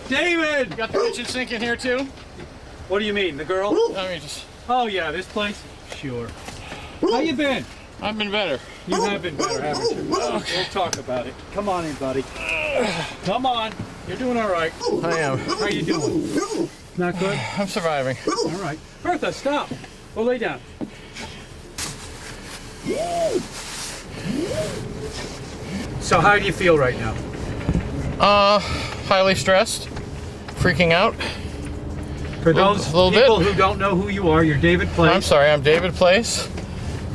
David! Got the kitchen sink in here too? What do you mean, the girl? I mean, just. Oh yeah, this place? Sure. How you been? I've been better. You have been better, haven't you? Okay. We'll talk about it. Come on in, buddy. Come on. You're doing all right. I am. How you doing? Not good? I'm surviving. All right. Bertha, stop. Go lay down. So how do you feel right now? Highly stressed, freaking out. For those little people bit. who don't know who you are, you're David Place. I'm sorry, I'm David Place.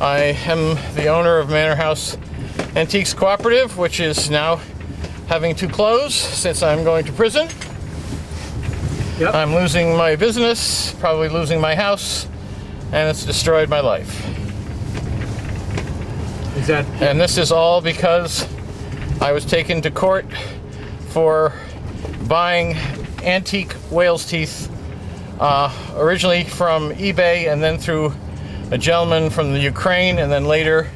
I am the owner of Manor House Antiques Cooperative, which is now having to close since I'm going to prison. Yep. I'm losing my business, probably losing my house, and it's destroyed my life. Is that? And this is all because I was taken to court for buying antique whale's teeth, originally from eBay and then through a gentleman from the Ukraine, and then later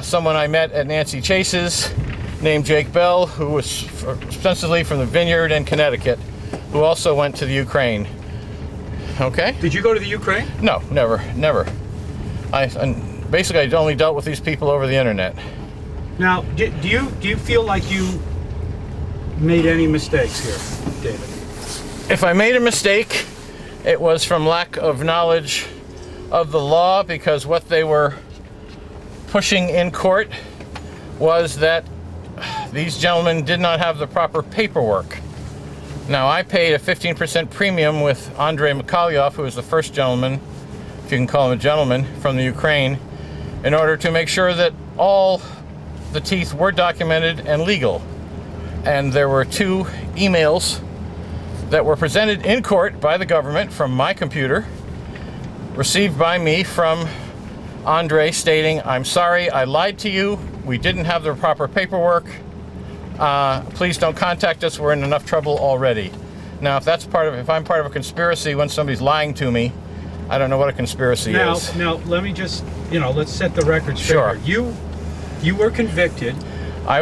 someone I met at Nancy Chase's named Jake Bell, who was ostensibly from the Vineyard in Connecticut, who also went to the Ukraine. Okay? Did you go to the Ukraine? No, never. Basically, I only dealt with these people over the internet. Now, do you feel like you made any mistakes here, David? If I made a mistake, it was from lack of knowledge of the law, because what they were pushing in court was that these gentlemen did not have the proper paperwork. Now, I paid a 15% premium with Andrei Mikhailov, who was the first gentleman, if you can call him a gentleman, from the Ukraine, in order to make sure that all the teeth were documented and legal. And there were 2 emails that were presented in court by the government from my computer, received by me from Andre, stating, "I'm sorry, I lied to you. We didn't have the proper paperwork. Please don't contact us. We're in enough trouble already." Now, if I'm part of a conspiracy when somebody's lying to me, I don't know what a conspiracy is. Now, let me just, let's set the record straight. Sure. You were convicted.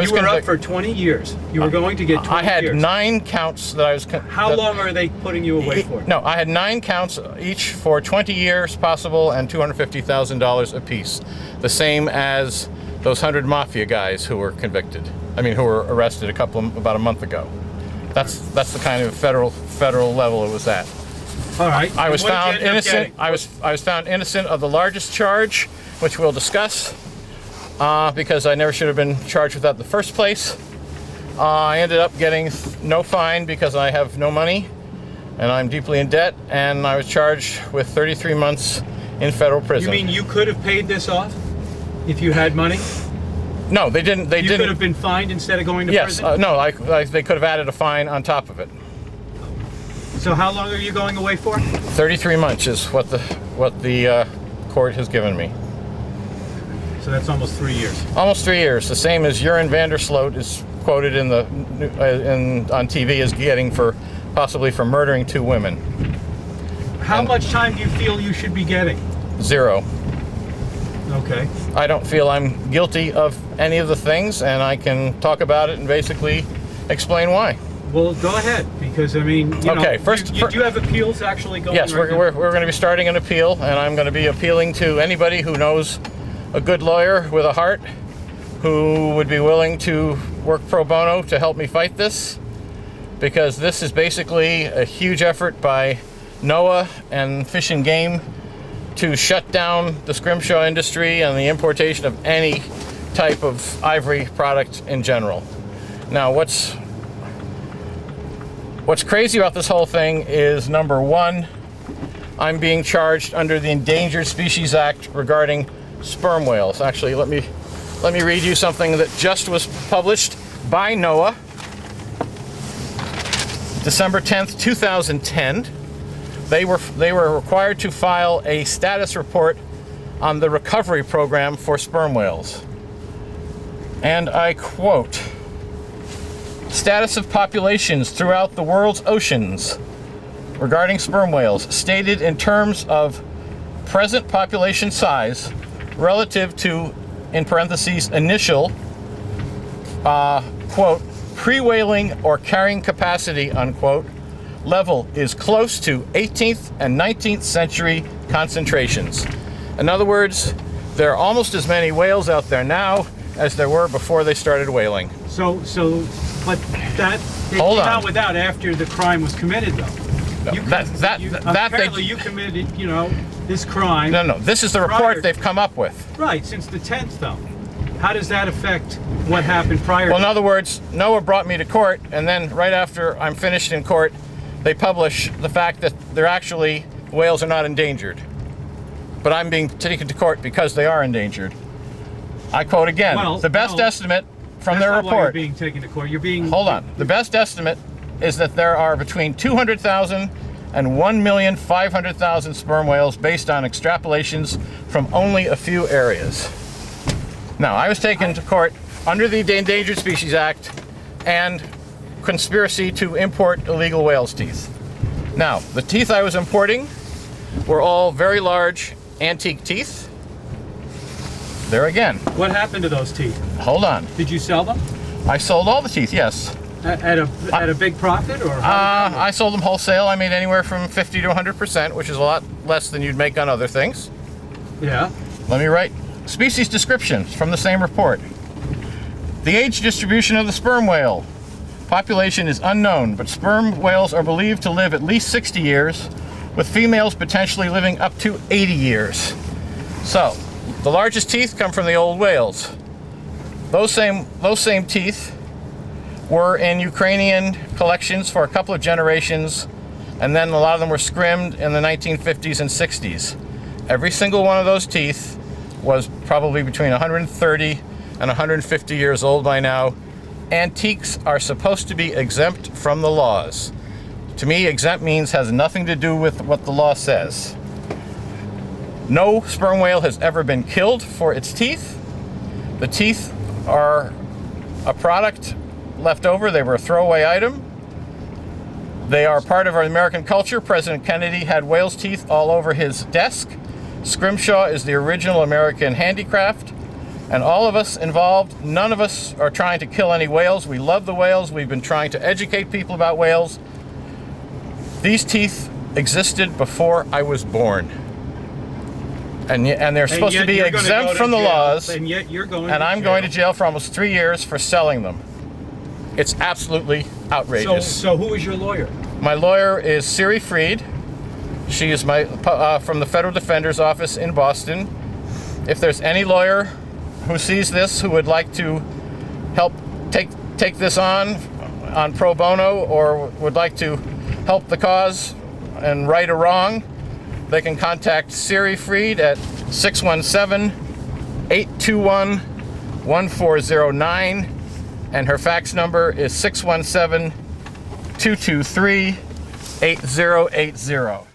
You were up for 20 years. You were going to get 20 years. I had 9 counts that I was... How long are they putting you away for? No, I had 9 counts, each for 20 years possible and $250,000 apiece. The same as those 100 mafia guys who were convicted. Who were arrested about a month ago. That's the kind of federal level it was at. All right. I was found innocent. I was found innocent of the largest charge, which we'll discuss, because I never should have been charged with that in the first place. I ended up getting no fine because I have no money, and I'm deeply in debt, and I was charged with 33 months in federal prison. You mean you could have paid this off if you had money? No, they didn't. You could have been fined instead of going to prison? Yes. No, they could have added a fine on top of it. So how long are you going away for? 33 months is what the court has given me. So that's almost 3 years. Almost 3 years. The same as Urin Vandersloot is quoted on TV as getting possibly for murdering 2 women. How much time do you feel you should be getting? 0. Okay. I don't feel I'm guilty of any of the things, and I can talk about it and basically explain why. Well, go ahead, because okay. First, do you have appeals actually going? Yes, we're going to be starting an appeal, and I'm going to be appealing to anybody who knows a good lawyer with a heart, who would be willing to work pro bono to help me fight this, because this is basically a huge effort by NOAA and Fish and Game to shut down the scrimshaw industry and the importation of any type of ivory product in general. Now, what's crazy about this whole thing is, number one, I'm being charged under the Endangered Species Act regarding sperm whales. Actually, let me read you something that just was published by NOAA, December 10th, 2010. They were required to file a status report on the recovery program for sperm whales. And I quote, "Status of populations throughout the world's oceans regarding sperm whales, stated in terms of present population size relative to," in parentheses, "initial," quote, pre-whaling or carrying capacity, unquote, level is close to 18th and 19th century concentrations. In other words, there are almost as many whales out there now as there were before they started whaling. But that they Hold came on. out with that after the crime was committed, though. Apparently, you committed, this crime. No, this is the report prior- they've come up with. Right, since the 10th, though. How does that affect what happened prior? Well, in other words, NOAA brought me to court, and then right after I'm finished in court, they publish the fact that whales are not endangered. But I'm being taken to court because they are endangered. I quote again, the best estimate from their That's not why report. you're being taken to court. You're being. Hold on. The best estimate is that there are between 200,000 and 1,500,000 sperm whales based on extrapolations from only a few areas. Now, I was taken to court under the Endangered Species Act and conspiracy to import illegal whale's teeth. Now, the teeth I was importing were all very large antique teeth. There again. What happened to those teeth? Hold on. Did you sell them I sold all the teeth, yes. at a big profit, or? I sold them wholesale. I made anywhere from 50 to 100%, which is a lot less than you'd make on other things. Yeah. Let me write species descriptions from the same report. The age distribution of the sperm whale. Population is unknown, but sperm whales are believed to live at least 60 years, with females potentially living up to 80 years. So, the largest teeth come from the old whales. Those same teeth were in Ukrainian collections for a couple of generations, and then a lot of them were scrimmed in the 1950s and 60s. Every single one of those teeth was probably between 130 and 150 years old by now. Antiques are supposed to be exempt from the laws. To me, exempt means has nothing to do with what the law says. No sperm whale has ever been killed for its teeth. The teeth are a product left over. They were a throwaway item. They are part of our American culture. President Kennedy had whale's teeth all over his desk. Scrimshaw is the original American handicraft. And all of us involved, none of us are trying to kill any whales. We love the whales. We've been trying to educate people about whales. These teeth existed before I was born. And they're supposed to be exempt from the laws. And yet you're going. And I'm going to jail for almost 3 years for selling them. It's absolutely outrageous. So who is your lawyer? My lawyer is Siri Freed. She is from the Federal Defender's Office in Boston. If there's any lawyer who sees this who would like to help take this on pro bono, or would like to help the cause and right a wrong, they can contact Siri Freed at 617-821-1409, and her fax number is 617-223-8080.